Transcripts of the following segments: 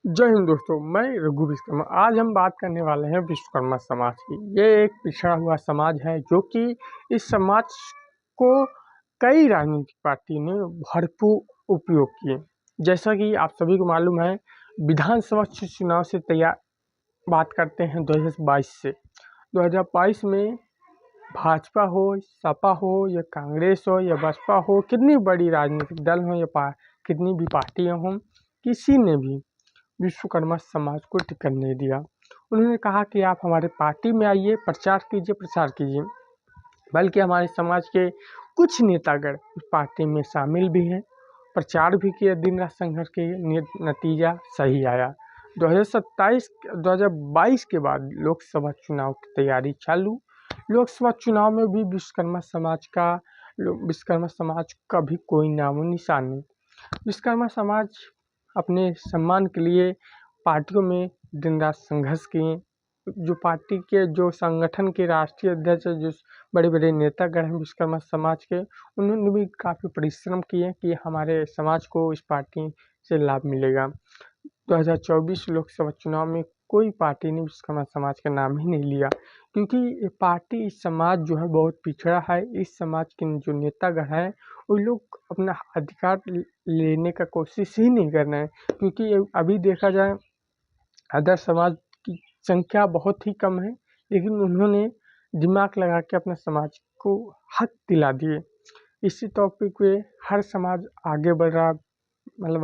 जय हिंद दोस्तों, मैं रघु विश्वकर्मा। आज हम बात करने वाले हैं विश्वकर्मा समाज की। ये एक पिछड़ा हुआ समाज है जो कि इस समाज को कई राजनीतिक पार्टी ने भरपूर उपयोग किए। जैसा कि आप सभी को मालूम है, विधानसभा चुनाव से तैयार बात करते हैं 2022 से। 2022 में भाजपा हो, सपा हो या कांग्रेस हो या बसपा हो, कितनी बड़ी राजनीतिक दल हो या कितनी भी पार्टियां हों, किसी ने भी विश्वकर्मा समाज को टिकट नहीं दिया। उन्होंने कहा कि आप हमारे पार्टी में आइए, प्रचार कीजिए, प्रसार कीजिए। बल्कि हमारे समाज के कुछ नेतागण उस पार्टी में शामिल भी हैं, प्रचार भी किया। दिन रात संघर्ष के नतीजा सही आया। 2022 के बाद लोकसभा चुनाव की तैयारी चालू। लोकसभा चुनाव में भी विश्वकर्मा समाज का भी कोई नामो निशान नहीं। विश्वकर्मा समाज अपने सम्मान के लिए पार्टियों में दिन रात संघर्ष किए। जो पार्टी के जो संगठन के राष्ट्रीय अध्यक्ष, जो बड़े बड़े नेतागण हैं विश्वकर्मा समाज के, उन्होंने भी काफ़ी परिश्रम किए कि हमारे समाज को इस पार्टी से लाभ मिलेगा। 2024 लोकसभा चुनाव में कोई पार्टी ने विश्वकर्मा समाज का नाम ही नहीं लिया, क्योंकि ये पार्टी, इस समाज जो है बहुत पिछड़ा है। इस समाज के जो नेतागण हैं वो लोग अपना अधिकार लेने का कोशिश ही नहीं कर रहे हैं, क्योंकि अभी देखा जाए अदर समाज की संख्या बहुत ही कम है, लेकिन उन्होंने दिमाग लगा के अपने समाज को हक दिला दिए। इसी टॉपिक पे हर समाज आगे बढ़ रहा,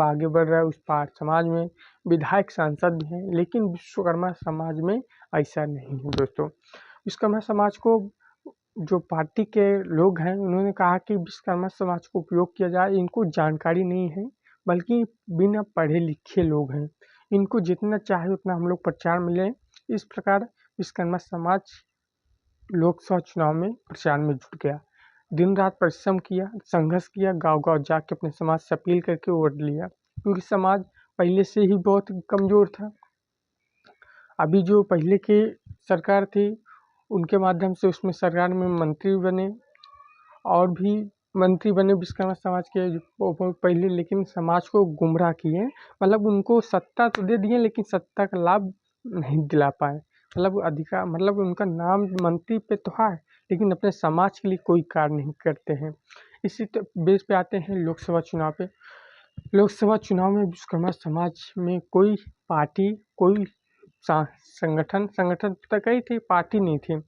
आगे बढ़ रहा है। उस समाज में विधायक, सांसद भी हैं, लेकिन विश्वकर्मा समाज में ऐसा नहीं है दोस्तों। विश्वकर्मा समाज को जो पार्टी के लोग हैं, उन्होंने कहा कि विश्वकर्मा समाज को उपयोग किया जाए। इनको जानकारी नहीं है, बल्कि बिना पढ़े लिखे लोग हैं। इनको जितना चाहे उतना हम लोग प्रचार मिले। इस प्रकार विश्वकर्मा समाज लोकसभा चुनाव में प्रचार में जुट गया। दिन रात परिश्रम किया, संघर्ष किया, गांव-गांव जाके अपने समाज से अपील करके वोट लिया, क्योंकि समाज पहले से ही बहुत कमज़ोर था। अभी जो पहले की सरकार थी, उनके माध्यम से उसमें सरकार में मंत्री बने और भी मंत्री बने विश्वकर्मा समाज के पहले, लेकिन समाज को गुमराह किए। उनको सत्ता तो दे दिए, लेकिन सत्ता का लाभ नहीं दिला पाए। अधिकार, उनका नाम मंत्री पे तो है, लेकिन अपने समाज के लिए कोई कार्य नहीं करते हैं। इसी बेस पे आते हैं लोकसभा चुनाव पे। लोकसभा चुनाव में विश्वकर्मा समाज में कोई पार्टी, कोई संगठन तक कई थी, पार्टी नहीं थी।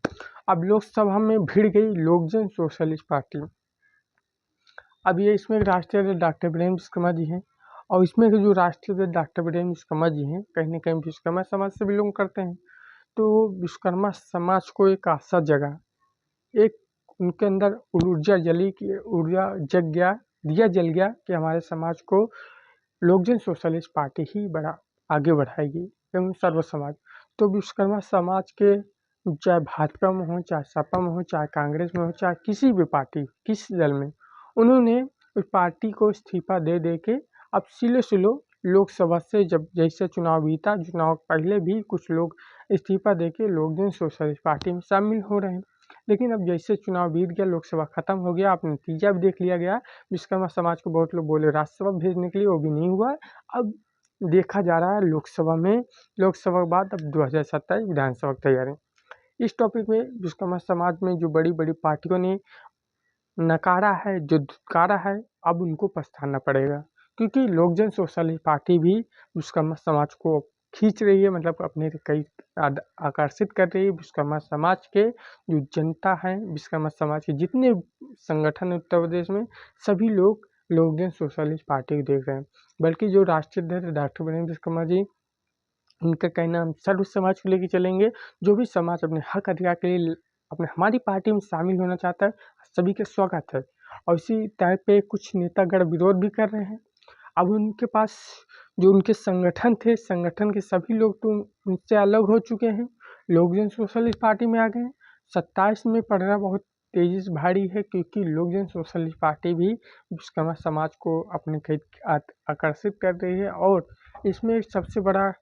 अब लोकसभा में भिड़ गई लोक जन सोशलिस्ट पार्टी। अब ये इसमें राष्ट्रीय अध्यक्ष डॉक्टर वीरेंद्र विश्वकर्मा जी हैं, और इसमें के जो राष्ट्रीय अध्यक्ष डॉक्टर वीरेंद्र विश्वकर्मा जी हैं, कहीं ना कहीं विश्वकर्मा समाज से बिलोंग करते हैं। तो विश्वकर्मा समाज को एक आशा जगा, एक उनके अंदर ऊर्जा जग गया, दिया जल गया कि हमारे समाज को लोकजन सोशलिस्ट पार्टी ही आगे बढ़ाएगी एवं सर्व समाज। तो विश्वकर्मा समाज के, चाहे भाजपा में हो, चाहे सपा में हो, चाहे कांग्रेस में हो, चाहे किसी भी पार्टी, किसी दल में, उन्होंने उस पार्टी को इस्तीफा दे के अब सिलो लोकसभा से, जब जैसे चुनाव बीता, चुनाव पहले भी कुछ लोग इस्तीफा देके लोकजन सोशलिस्ट पार्टी में शामिल हो रहे हैं। लेकिन अब जैसे चुनाव बीत गया, लोकसभा खत्म हो गया, अब नतीजा भी देख लिया गया। विश्वकर्मा समाज को बहुत लोग बोले राज्यसभा भेजने के लिए, वो भी नहीं हुआ। अब देखा जा रहा है लोकसभा के बाद अब 2027 विधानसभा की तैयारी। इस टॉपिक में विश्वकर्मा समाज में जो बड़ी बड़ी पार्टियों ने नकारा है, जो धुतकारा है, अब उनको पछताना पड़ेगा, क्योंकि लोकजन सोशलिस्ट पार्टी भी विश्वकर्मा समाज को खींच रही है, अपने कई आकर्षित कर रही है। विश्वकर्मा समाज के जो जनता है, विश्वकर्मा समाज के जितने संगठन उत्तर प्रदेश में, सभी लोग लोकजन सोशलिस्ट पार्टी को देख रहे हैं। बल्कि जो राष्ट्रीय अध्यक्ष डॉक्टर वीरेंद्र विश्वकर्मा जी, उनका कहना, हम सर्व समाज को लेकर चलेंगे। जो भी समाज अपने हक अधिकार के लिए हमारी पार्टी में शामिल होना चाहता है, सभी के स्वागत है। और इसी टाइप पे कुछ नेतागण विरोध भी कर रहे हैं। अब उनके पास जो उनके संगठन थे, संगठन के सभी लोग तो उनसे अलग हो चुके हैं, लोकजन सोशलिस्ट पार्टी में आ गए हैं। 27 में पढ़ना बहुत तेजी से भारी है, क्योंकि लोकजन सोशलिस्ट पार्टी भी विश्वकर्मा समाज को अपने करीब आकर्षित कर रही है। और इसमें सबसे बड़ा,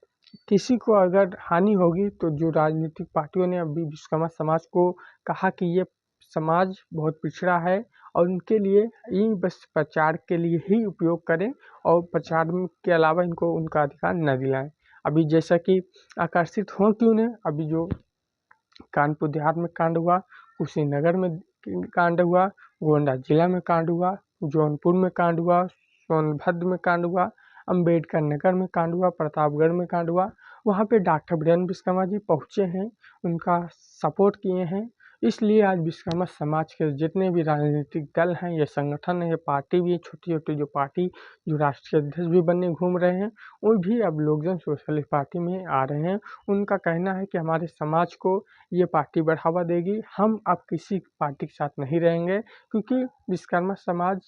किसी को अगर हानि होगी तो जो राजनीतिक पार्टियों ने अभी विश्वकर्मा समाज को कहा कि ये समाज बहुत पिछड़ा है, और उनके लिए ये बस प्रचार के लिए ही उपयोग करें, और प्रचार के अलावा इनको उनका अधिकार न दिलाएं। अभी जैसा कि आकर्षित हो क्यों नहीं, अभी जो कानपुर देहात में कांड हुआ, कुशीनगर में कांड हुआ, गोंडा जिला में कांड हुआ, जौनपुर में कांड हुआ, सोनभद्र में कांड हुआ, अम्बेडकर नगर में कांड हुआ, प्रतापगढ़ में कांड हुआ, वहाँ पे डॉक्टर वीरेंद्र विश्वकर्मा जी पहुँचे हैं, उनका सपोर्ट किए हैं। इसलिए आज विश्वकर्मा समाज के जितने भी राजनीतिक दल हैं, ये संगठन है, ये पार्टी भी है, छोटी छोटी जो पार्टी जो राष्ट्रीय अध्यक्ष भी बनने घूम रहे हैं, वो भी अब लोकजन सोशलिस्ट पार्टी में आ रहे हैं। उनका कहना है कि हमारे समाज को ये पार्टी बढ़ावा देगी, हम अब किसी पार्टी के साथ नहीं रहेंगे, क्योंकि विश्वकर्मा समाज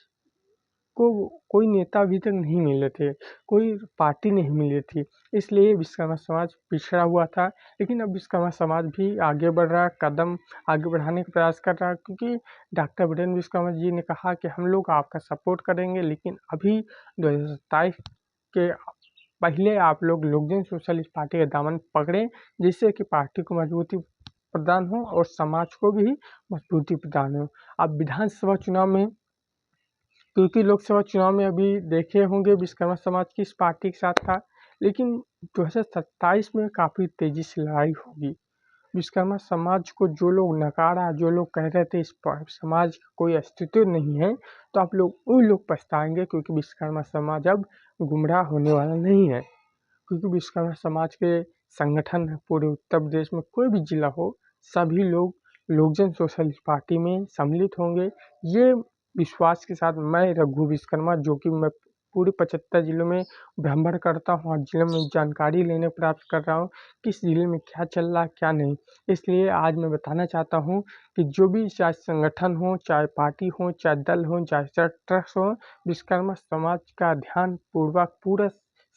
को कोई नेता अभी तक नहीं मिले थे, कोई पार्टी नहीं मिली थी, इसलिए विश्वकर्मा समाज पिछड़ा हुआ था। लेकिन अब विश्वकर्मा समाज भी आगे बढ़ रहा है, कदम आगे बढ़ाने का प्रयास कर रहा है, क्योंकि डॉक्टर वीरेंद्र विश्वकर्मा जी ने कहा कि हम लोग आपका सपोर्ट करेंगे, लेकिन अभी 2027 के पहले आप लोग लोकजन सोशलिस्ट पार्टी का दामन पकड़ें, जिससे कि पार्टी को मजबूती प्रदान हो और समाज को भी मजबूती प्रदान हो। अब विधानसभा चुनाव में, क्योंकि लोकसभा चुनाव में अभी देखे होंगे विश्वकर्मा समाज किस पार्टी के साथ था, लेकिन 2027 में काफ़ी तेज़ी से लड़ाई होगी। विश्वकर्मा समाज को जो लोग नकारा, जो लोग कह रहे थे इस समाज का कोई अस्तित्व नहीं है, तो आप लोग उन लोग पछताएंगे, क्योंकि विश्वकर्मा समाज अब गुमराह होने वाला नहीं है। क्योंकि विश्वकर्मा समाज के संगठन पूरे उत्तर प्रदेश में कोई भी जिला हो, सभी लोग लोकजन सोशलिस्ट पार्टी में सम्मिलित होंगे। ये विश्वास के साथ मैं रघु विश्वकर्मा, जो कि मैं पूरे 75 जिलों में भ्रमण करता हूँ, हर जिले में जानकारी लेने प्राप्त कर रहा हूँ, किस जिले में क्या चल रहा है क्या नहीं। इसलिए आज मैं बताना चाहता हूँ कि जो भी चाहे संगठन हो, चाहे पार्टी हो, चाहे दल हो, चाहे ट्रस्ट हो, विश्वकर्मा समाज का ध्यान पूर्वक पूरा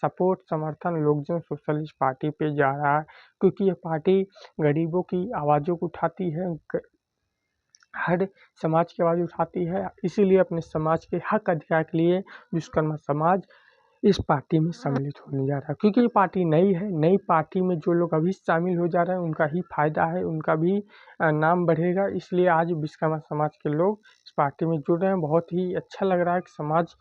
सपोर्ट समर्थन लोकजन सोशलिस्ट पार्टी पे जा रहा है, क्योंकि ये पार्टी गरीबों की आवाज़ों को उठाती है, हर समाज की आवाज़ उठाती है। इसीलिए अपने समाज के हक अधिकार के लिए विश्वकर्मा समाज इस पार्टी में सम्मिलित होने जा रहा है, क्योंकि ये पार्टी नई है। नई पार्टी में जो लोग अभी शामिल हो जा रहे हैं, उनका ही फायदा है, उनका भी नाम बढ़ेगा। इसलिए आज विश्वकर्मा समाज के लोग इस पार्टी में जुड़ रहे हैं। बहुत ही अच्छा लग रहा है कि समाज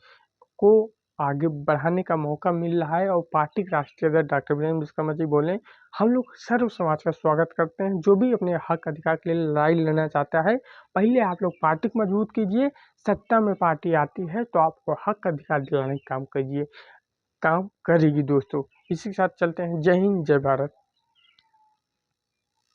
को आगे बढ़ाने का मौका मिल रहा है। और पार्टी के राष्ट्रीय अध्यक्ष डॉक्टर वीरेंद्र विश्वकर्मा जी बोले, हम लोग सर्व समाज का स्वागत करते हैं। जो भी अपने हक अधिकार के लिए लड़ाई लड़ना चाहता है, पहले आप लोग पार्टी को मजबूत कीजिए, सत्ता में पार्टी आती है तो आपको हक अधिकार दिलाने का काम कीजिए, काम करेगी दोस्तों। इसी के साथ चलते हैं। जय हिंद, जय भारत।